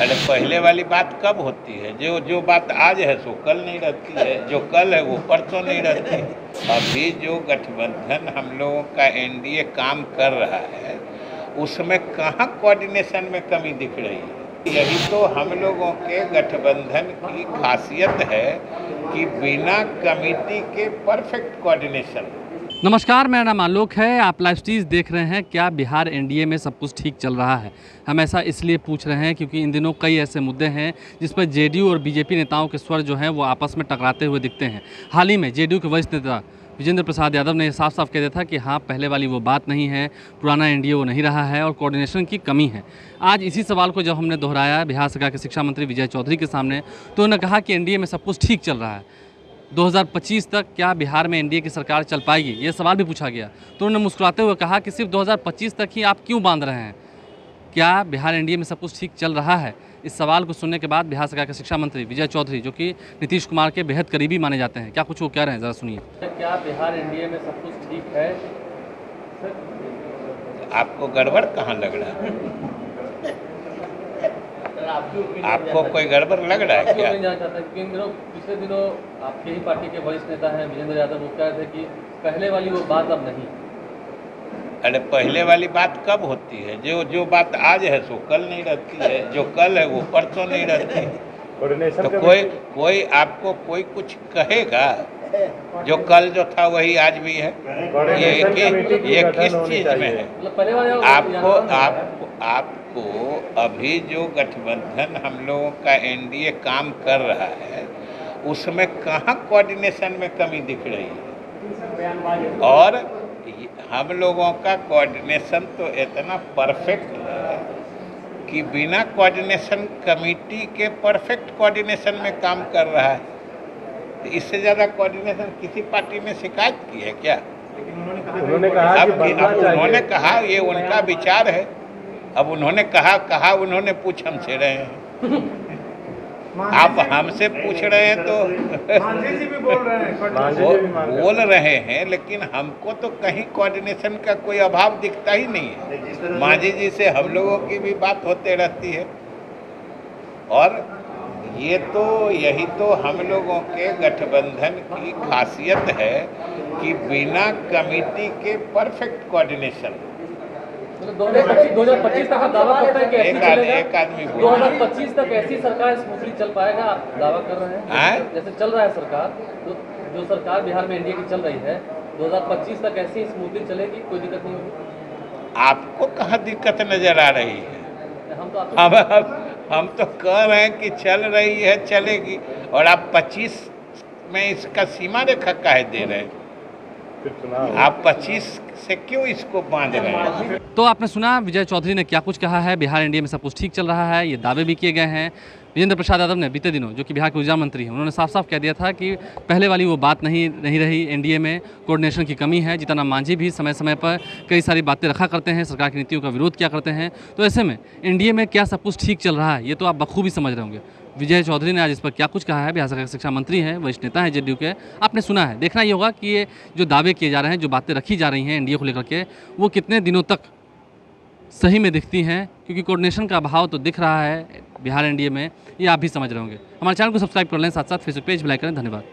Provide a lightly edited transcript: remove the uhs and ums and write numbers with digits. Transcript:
अरे पहले वाली बात कब होती है? जो जो बात आज है सो कल नहीं रहती है, जो कल है वो परसों नहीं रहती है। अभी जो गठबंधन हम लोगों का एनडीए काम कर रहा है उसमें कहाँ कोऑर्डिनेशन में कमी दिख रही है? यही तो हम लोगों के गठबंधन की खासियत है कि बिना कमिटी के परफेक्ट कोऑर्डिनेशन। नमस्कार, मेरा नाम आलोक है। आप लाइव स्ट्रीज देख रहे हैं। क्या बिहार एनडीए में सब कुछ ठीक चल रहा है? हम ऐसा इसलिए पूछ रहे हैं क्योंकि इन दिनों कई ऐसे मुद्दे हैं जिस पर जेडीयू और बीजेपी नेताओं के स्वर जो हैं वो आपस में टकराते हुए दिखते हैं। हाल ही में जेडीयू के वरिष्ठ नेता विजेंद्र प्रसाद यादव ने साफ साफ कह दिया था कि हाँ, पहले वाली वो बात नहीं है, पुराना एनडीए वो नहीं रहा है और कोऑर्डिनेशन की कमी है। आज इसी सवाल को जब हमने दोहराया बिहार सरकार के शिक्षा मंत्री विजय चौधरी के सामने, तो उन्होंने कहा कि एनडीए में सब कुछ ठीक चल रहा है। 2025 तक क्या बिहार में एनडीए की सरकार चल पाएगी, ये सवाल भी पूछा गया तो उन्होंने मुस्कुराते हुए कहा कि सिर्फ 2025 तक ही आप क्यों बांध रहे हैं? क्या बिहार एनडीए में सब कुछ ठीक चल रहा है? इस सवाल को सुनने के बाद बिहार सरकार के शिक्षा मंत्री विजय चौधरी, जो कि नीतीश कुमार के बेहद करीबी माने जाते हैं, क्या कुछ वो कह रहे हैं, ज़रा सुनिए। क्या बिहार एनडीए में सब कुछ ठीक है? आपको गड़बड़ कहाँ लग रहा है? आपको कोई गड़बड़ लग रहा है क्या? पिछले दिनों आपके ही पार्टी के वरिष्ठ नेता हैं विजेंद्र यादव, वो कह रहे थे कि पहले वाली वो बात अब नहीं। अरे पहले वाली बात कब होती है? जो जो बात आज है सो कल नहीं रहती है, जो कल है वो परसों नहीं रहती है। तो कोई आपको कोई कुछ कहेगा? जो कल जो था वही आज भी है। ये किस चीज में है? आपको अभी जो गठबंधन हम लोगों का एनडीए काम कर रहा है उसमें कहाँ कोऑर्डिनेशन में कमी दिख रही है? और हम लोगों का कोऑर्डिनेशन तो इतना परफेक्ट है कि बिना कोऑर्डिनेशन कमेटी के परफेक्ट कोऑर्डिनेशन में काम कर रहा है। तो इससे ज़्यादा कोऑर्डिनेशन किसी पार्टी में शिकायत की है क्या? उन्होंने कहा ये उनका विचार है। अब उन्होंने कहा उन्होंने पूछ हमसे रहे हैं। आप हमसे पूछ रहे हैं तो बोल रहे हैं, लेकिन हमको तो कहीं कोऑर्डिनेशन का कोई अभाव दिखता ही नहीं है। मांझी जी से हम लोगों की भी बात होते रहती है। और यही तो हम लोगों के गठबंधन की खासियत है कि बिना कमिटी के परफेक्ट कोऑर्डिनेशन। 2025 तक आप दावा करते हैं कि ऐसी चलेगा? एक आदमी 2025 तक ऐसी सरकार स्मूथली चल पाएगा, आप दावा कर रहे हैं? जैसे चल रहा है सरकार, तो जो सरकार बिहार में एनडीए की चल रही है 2025 तक ऐसी स्मूथली चलेगी, कोई दिक्कत नहीं होगी? आपको कहाँ दिक्कत नजर आ रही है? हम तो कह रहे हैं कि चल रही है, चलेगी। और आप 25 में इसका सीमा रेखा काहे दे रहे हैं? आप 25 से क्यों इसको बांध रहे हैं? तो आपने सुना विजय चौधरी ने क्या कुछ कहा है। बिहार एनडीए में सब कुछ ठीक चल रहा है, ये दावे भी किए गए हैं। विजेंद्र प्रसाद यादव ने बीते दिनों, जो कि बिहार के ऊर्जा मंत्री हैं, उन्होंने साफ साफ कह दिया था कि पहले वाली वो बात नहीं रही। एनडीए में कोऑर्डिनेशन की कमी है। जीतन राम मांझी भी समय समय पर कई सारी बातें रखा करते हैं, सरकार की नीतियों का विरोध किया करते हैं। तो ऐसे में एनडीए में क्या सब कुछ ठीक चल रहा है, ये तो आप बखूबी समझ रहे होंगे। विजय चौधरी ने आज इस पर क्या कुछ कहा है। बिहार सरकार के शिक्षा मंत्री हैं, वरिष्ठ नेता हैं जेडीयू के, आपने सुना है। देखना ये होगा कि ये जो दावे किए जा रहे हैं, जो बातें रखी जा रही हैं एनडीए को लेकर के, वो कितने दिनों तक सही में दिखती हैं, क्योंकि कोऑर्डिनेशन का अभाव तो दिख रहा है बिहार एनडीए में, ये आप भी समझ रहे होंगे। हमारे चैनल को सब्सक्राइब कर लें, साथ साथ फेसबुक पेज भी लाइक करें। धन्यवाद।